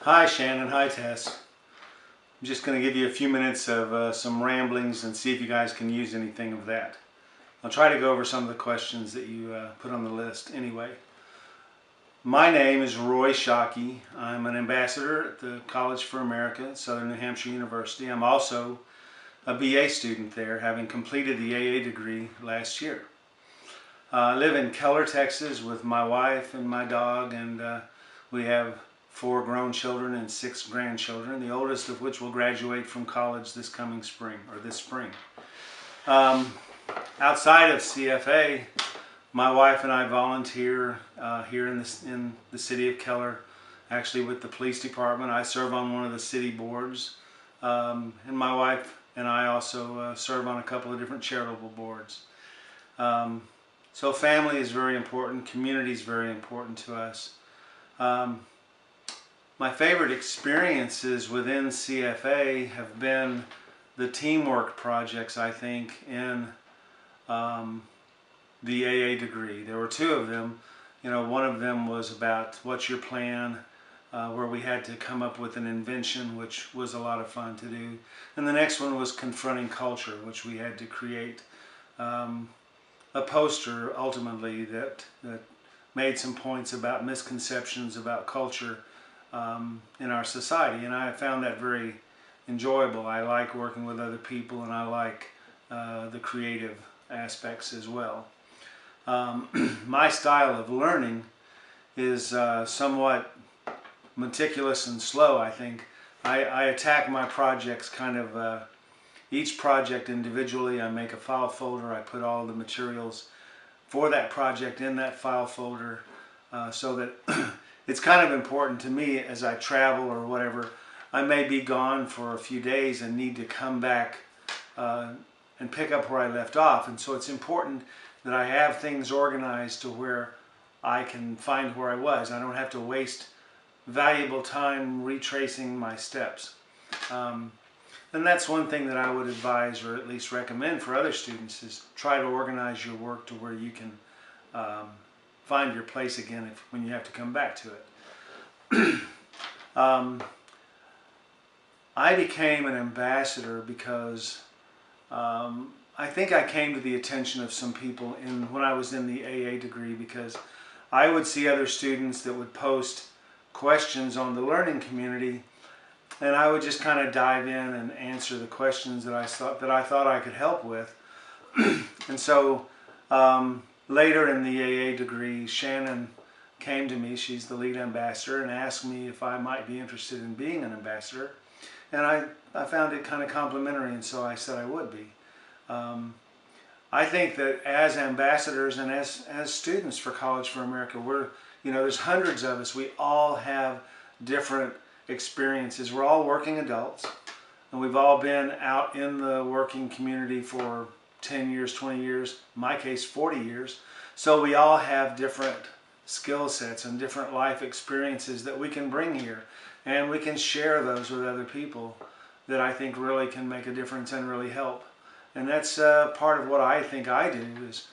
Hi Shannon, hi Tess. I'm just going to give you a few minutes of some ramblings and see if you guys can use anything of that. I'll try to go over some of the questions that you put on the list anyway. My name is Roy Shockey. I'm an ambassador at the College for America at Southern New Hampshire University. I'm also a BA student there, having completed the AA degree last year. I live in Keller, Texas with my wife and my dog, and we have 4 grown children and 6 grandchildren, the oldest of which will graduate from college this coming spring, or this spring. Outside of CFA, my wife and I volunteer here in the city of Keller, actually with the police department. I serve on one of the city boards, and my wife and I also serve on a couple of different charitable boards. So family is very important, community is very important to us. My favorite experiences within CFA have been the teamwork projects, I think, in the AA degree. There were 2 of them. One of them was about what's your plan, where we had to come up with an invention, which was a lot of fun to do. And the next one was confronting culture, which we had to create a poster, ultimately, that made some points about misconceptions about culture in our society, and I found that very enjoyable. I like working with other people, and I like the creative aspects as well. My style of learning is somewhat meticulous and slow, I think. I attack my projects kind of each project individually. I make a file folder. I put all the materials for that project in that file folder so that it's kind of important to me as I travel or whatever. I may be gone for a few days and need to come back and pick up where I left off. And so it's important that I have things organized to where I can find where I was. I don't have to waste valuable time retracing my steps. And that's one thing that I would advise, or at least recommend for other students, is try to organize your work to where you can find your place again when you have to come back to it. I became an ambassador because I think I came to the attention of some people when I was in the AA degree, because I would see other students that would post questions on the learning community, and I would just kind of dive in and answer the questions that I thought I could help with. And so later in the AA degree, Shannon came to me, she's the lead ambassador, and asked me if I might be interested in being an ambassador. And I found it kind of complimentary, and so I said I would be. I think that as ambassadors and as students for College for America, there's hundreds of us. We all have different experiences. We're all working adults, and we've all been out in the working community for 10 years, 20 years, in my case 40 years. So we all have different skill sets and different life experiences that we can bring here, and we can share those with other people that I think really can make a difference and really help. And that's part of what I think I do is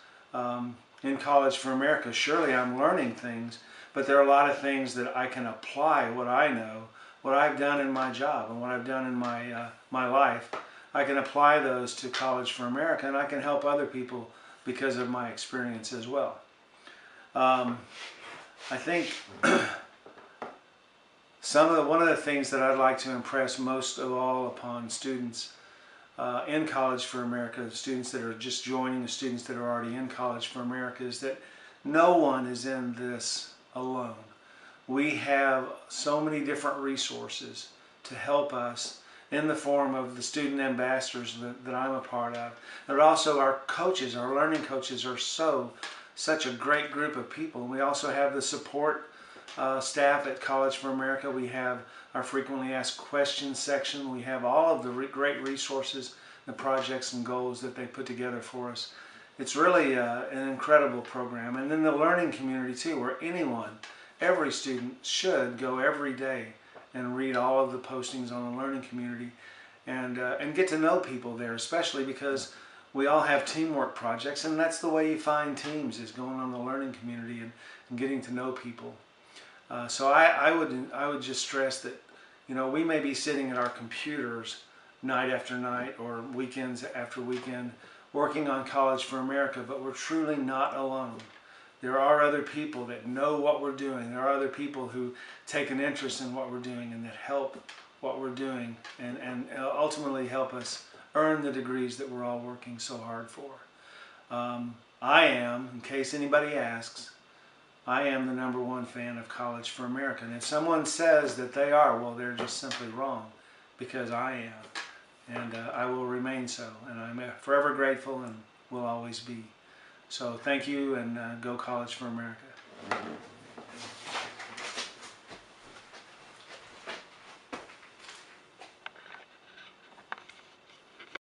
in College for America. Surely I'm learning things, but there are a lot of things that I can apply what I know, what I've done in my job and what I've done in my life. I can apply those to College for America, and I can help other people because of my experience as well. I think one of the things that I'd like to impress most of all upon students in College for America, the students that are just joining, the students that are already in College for America, is that no one is in this alone. We have so many different resources to help us in the form of the student ambassadors that I'm a part of. But also our coaches, our learning coaches are such a great group of people. We also have the support staff at College for America. We have our frequently asked questions section. We have all of the great resources, the projects and goals that they put together for us. It's really an incredible program. And then the learning community too, where every student should go every day and read all of the postings on the learning community and get to know people there, especially because we all have teamwork projects, and that's the way you find teams, is going on the learning community and getting to know people. So I would just stress that, you know, we may be sitting at our computers night after night or weekends after weekend working on College for America, but we're truly not alone. There are other people that know what we're doing. There are other people who take an interest in what we're doing and that help what we're doing and ultimately help us earn the degrees that we're all working so hard for. I am, in case anybody asks, I am the #1 fan of College for America. And if someone says that they are, well, they're just simply wrong, because I am. And I will remain so. And I'm forever grateful and will always be. So thank you, and go College for America.